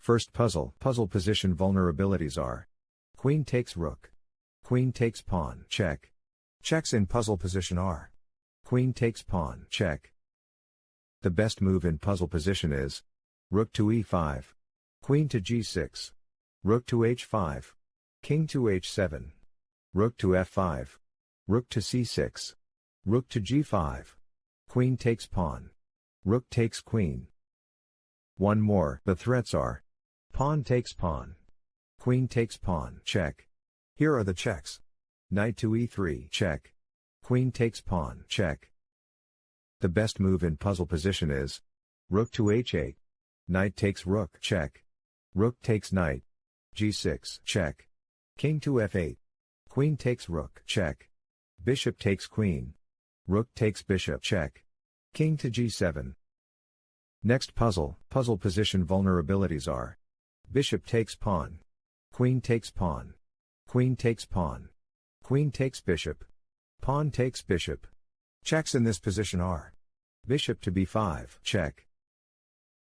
First puzzle. Puzzle position vulnerabilities are: queen takes rook, queen takes pawn, check. Checks in puzzle position are: queen takes pawn, check. The best move in puzzle position is rook to e5, queen to g6, rook to h5, king to h7, rook to f5, rook to c6, rook to g5, queen takes pawn, rook takes queen. One more. The threats are: pawn takes pawn, queen takes pawn, check. Here are the checks: knight to e3, check. Queen takes pawn, check. The best move in puzzle position is rook to h8, knight takes rook, check. Rook takes knight, g6, check. King to f8, queen takes rook, check. Bishop takes queen, rook takes bishop, check. King to g7. Next puzzle. Puzzle position vulnerabilities are: bishop takes pawn, queen takes pawn, queen takes pawn, queen takes bishop, pawn takes bishop. Checks in this position are: bishop to b5, check.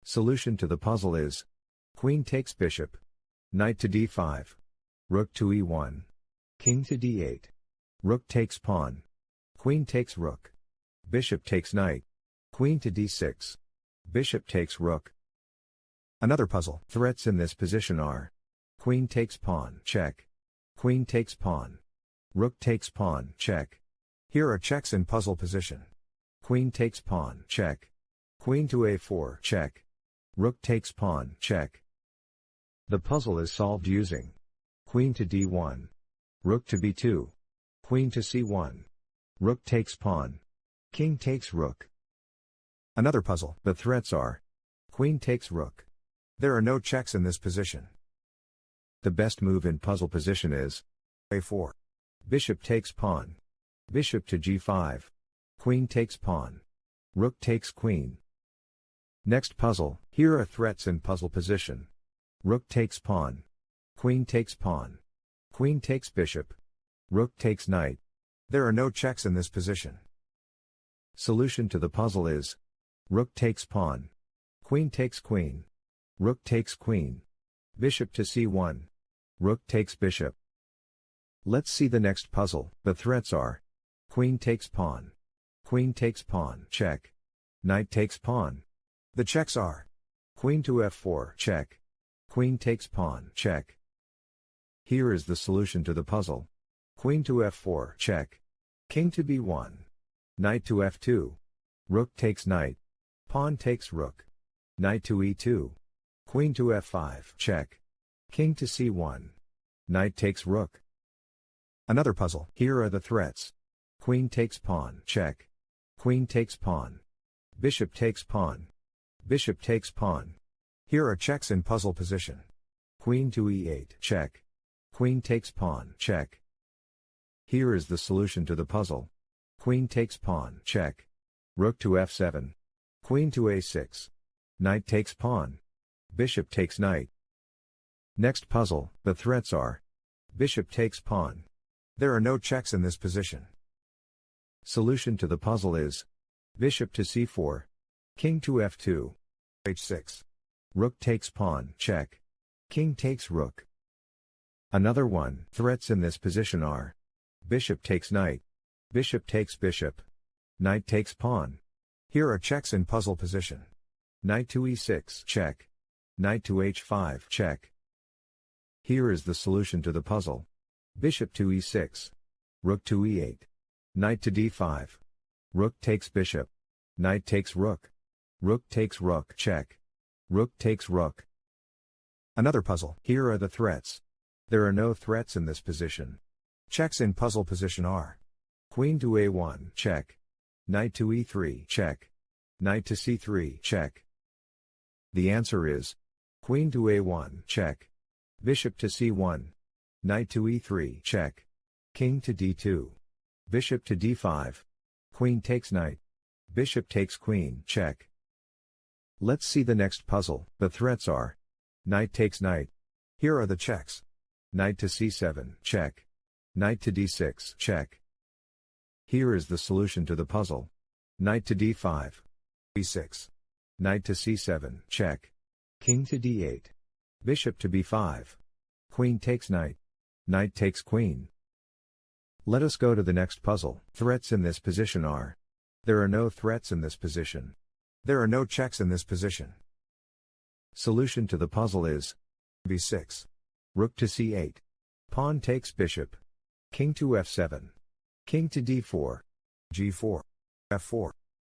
Solution to the puzzle is: queen takes bishop, knight to d5, rook to e1, king to d8, rook takes pawn, queen takes rook, bishop takes knight, queen to d6, bishop takes rook. Another puzzle. Threats in this position are: queen takes pawn, check. Queen takes pawn, rook takes pawn, check. Here are checks in puzzle position: queen takes pawn, check. Queen to a4, check. Rook takes pawn, check. The puzzle is solved using queen to d1, rook to b2, queen to c1, rook takes pawn, king takes rook. Another puzzle. The threats are: queen takes rook. There are no checks in this position. The best move in puzzle position is a4. Bishop takes pawn, bishop to g5, queen takes pawn, rook takes queen. Next puzzle. Here are threats in puzzle position: rook takes pawn, queen takes pawn, queen takes bishop, rook takes knight. There are no checks in this position. Solution to the puzzle is: rook takes pawn, queen takes queen, rook takes queen, bishop to c1, rook takes bishop. Let's see the next puzzle. The threats are: queen takes pawn, queen takes pawn, check. Knight takes pawn. The checks are: queen to f4, check. Queen takes pawn, check. Here is the solution to the puzzle: queen to f4, check. King to b1, knight to f2, rook takes knight, pawn takes rook, knight to e2, queen to f5, check. King to c1, knight takes rook. Another puzzle. Here are the threats: queen takes pawn, check. Queen takes pawn, bishop takes pawn, bishop takes pawn. Here are checks in puzzle position: queen to e8, check. Queen takes pawn, check. Here is the solution to the puzzle: queen takes pawn, check. Rook to f7, queen to a6, knight takes pawn, bishop takes knight. Next puzzle. The threats are: bishop takes pawn. There are no checks in this position. Solution to the puzzle is: bishop to c4, king to f2, h6, rook takes pawn, check. King takes rook. Another one. Threats in this position are: bishop takes knight, bishop takes bishop, knight takes pawn. Here are checks in puzzle position: knight to e6, check. Knight to h5, check. Here is the solution to the puzzle: bishop to e6, rook to e8, knight to d5, rook takes bishop, knight takes rook, rook takes rook, check. Rook takes rook. Another puzzle. Here are the threats. There are no threats in this position. Checks in puzzle position are: queen to a1, check. Knight to e3, check. Knight to c3, check. The answer is: queen to a1, check. Bishop to c1, knight to e3, check. King to d2, bishop to d5, queen takes knight, bishop takes queen, check. Let's see the next puzzle. The threats are: knight takes knight. Here are the checks: knight to c7, check. Knight to d6, check. Here is the solution to the puzzle: knight to d5, e6, knight to c7, check. King to d8, Bishop to b5. Queen takes knight. Knight takes queen. Let us go to the next puzzle. Threats in this position are. There are no threats in this position. There are no checks in this position. Solution to the puzzle is b6. Rook to c8. Pawn takes bishop. King to f7. King to d4. g4. f4.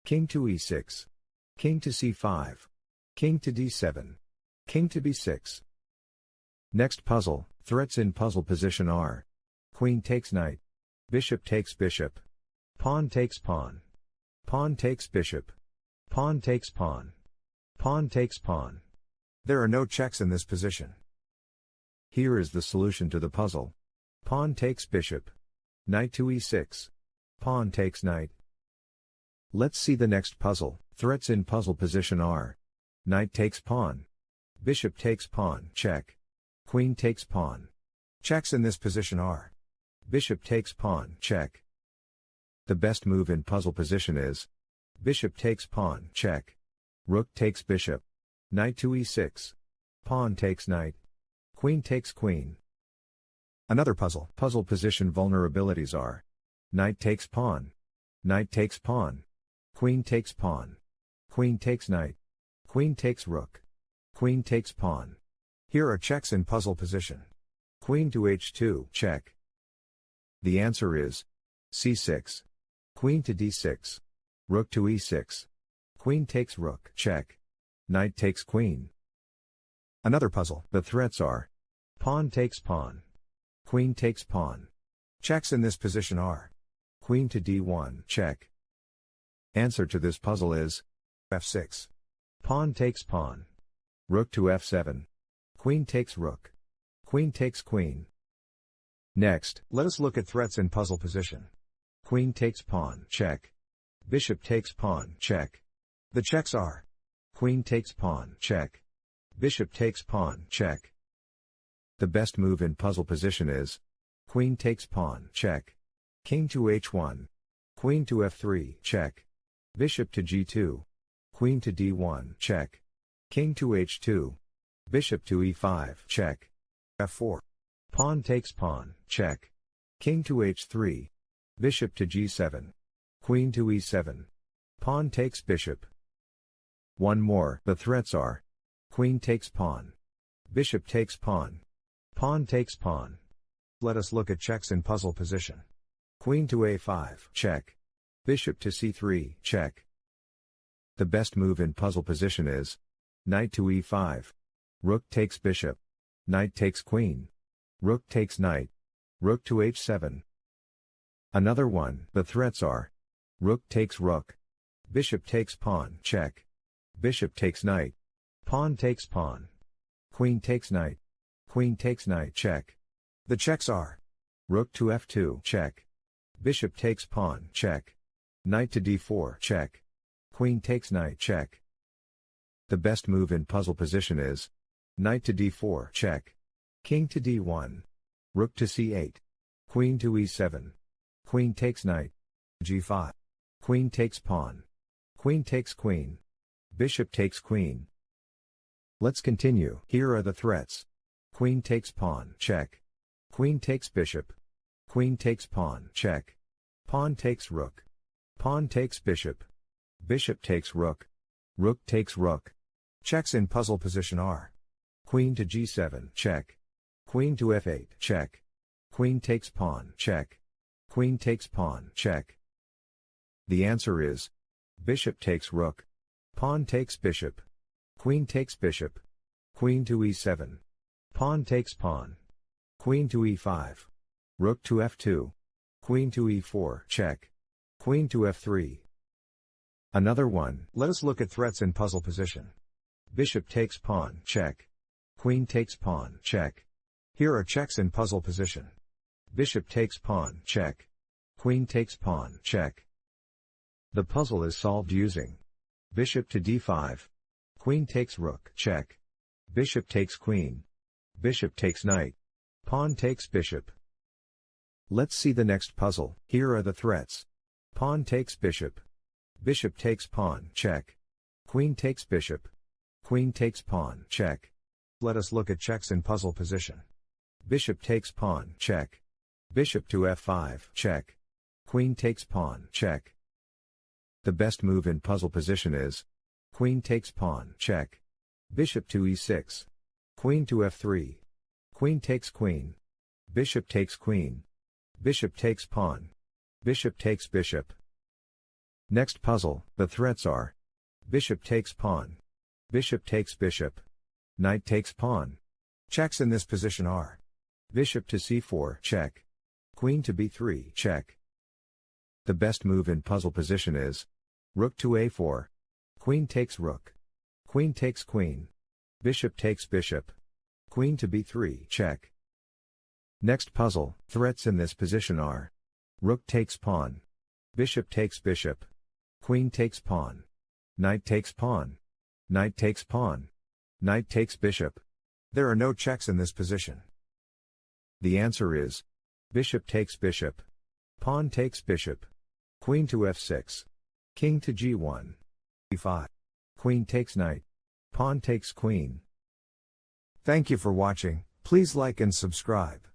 King to e6. King to c5. King to d7. King to b6. Next puzzle, threats in puzzle position are. Queen takes knight. Bishop takes bishop. Pawn takes pawn. Pawn takes bishop. Pawn takes pawn. Pawn takes pawn. There are no checks in this position. Here is the solution to the puzzle. Pawn takes bishop. Knight to e6. Pawn takes knight. Let's see the next puzzle. Threats in puzzle position are. Knight takes pawn. Bishop takes pawn, check. Queen takes pawn. Checks in this position are. Bishop takes pawn, check. The best move in puzzle position is. Bishop takes pawn, check. Rook takes bishop. Knight to e6. Pawn takes knight. Queen takes queen. Another puzzle. Puzzle position vulnerabilities are. Knight takes pawn. Knight takes pawn. Queen takes pawn. Queen takes knight. Queen takes rook. Queen takes pawn. Here are checks in puzzle position. Queen to h2, check. The answer is c6. Queen to d6. Rook to e6. Queen takes rook, check. Knight takes queen. Another puzzle. The threats are. Pawn takes pawn. Queen takes pawn. Checks in this position are. Queen to d1, check. Answer to this puzzle is f6. Pawn takes pawn. Rook to f7. Queen takes rook. Queen takes queen. Next, let us look at threats in puzzle position. Queen takes pawn, check. Bishop takes pawn, check. The checks are. Queen takes pawn, check. Bishop takes pawn, check. The best move in puzzle position is. Queen takes pawn, check. King to h1. Queen to f3, check. Bishop to g2. Queen to d1, check. King to h2. Bishop to e5, check. f4. Pawn takes pawn, check. King to h3. Bishop to g7. Queen to e7. Pawn takes bishop. One more. The threats are. Queen takes pawn. Bishop takes pawn. Pawn takes pawn. Let us look at checks in puzzle position. Queen to a5, check. Bishop to c3, check. The best move in puzzle position is. Knight to e5. Rook takes bishop. Knight takes queen. Rook takes knight. Rook to h7. Another one. The threats are. Rook takes rook. Bishop takes pawn, check. Bishop takes knight. Pawn takes pawn. Queen takes knight. Queen takes knight, check. The checks are. Rook to f2, check. Bishop takes pawn, check. Knight to d4, check. Queen takes knight, check. The best move in puzzle position is. Knight to d4, check. King to d1. Rook to c8. Queen to e7. Queen takes knight. g5. Queen takes pawn. Queen takes queen. Bishop takes queen. Let's continue. Here are the threats. Queen takes pawn, check. Queen takes bishop. Queen takes pawn, check. Pawn takes rook. Pawn takes bishop. Bishop takes rook. Rook takes rook. Checks in puzzle position are. Queen to g7, check. Queen to f8, check. Queen takes pawn, check. Queen takes pawn, check. The answer is. Bishop takes rook. Pawn takes bishop. Queen takes bishop. Queen to e7. Pawn takes pawn. Queen to e5. Rook to f2. Queen to e4, check. Queen to f3. Another one. Let us look at threats in puzzle position. Bishop takes pawn, check. Queen takes pawn, check. Here are checks in puzzle position. Bishop takes pawn, check. Queen takes pawn, check. The puzzle is solved using. Bishop to d5. Queen takes rook, check. Bishop takes queen. Bishop takes knight. Pawn takes bishop. Let's see the next puzzle. Here are the threats. Pawn takes bishop. Bishop takes pawn, check. Queen takes bishop. Queen takes pawn, check. Let us look at checks in puzzle position. Bishop takes pawn, check. Bishop to f5, check. Queen takes pawn, check. The best move in puzzle position is queen takes pawn, check. Bishop to e6. Queen to f3. Queen takes queen. Bishop takes queen. Bishop takes pawn. Bishop takes bishop. Next puzzle, the threats are bishop takes pawn. Bishop takes bishop. Knight takes pawn. Checks in this position are bishop to c4, check. Queen to b3, check. The best move in puzzle position is rook to a4. Queen takes rook. Queen takes queen. Bishop takes bishop. Queen to b3, check. Next puzzle, threats in this position are rook takes pawn. Bishop takes bishop. Queen takes pawn. Knight takes pawn. Knight takes pawn. Knight takes bishop. There are no checks in this position. The answer is bishop takes bishop. Pawn takes bishop. Queen to f6. King to g1. e5. Queen takes knight. Pawn takes queen. Thank you for watching. Please like and subscribe.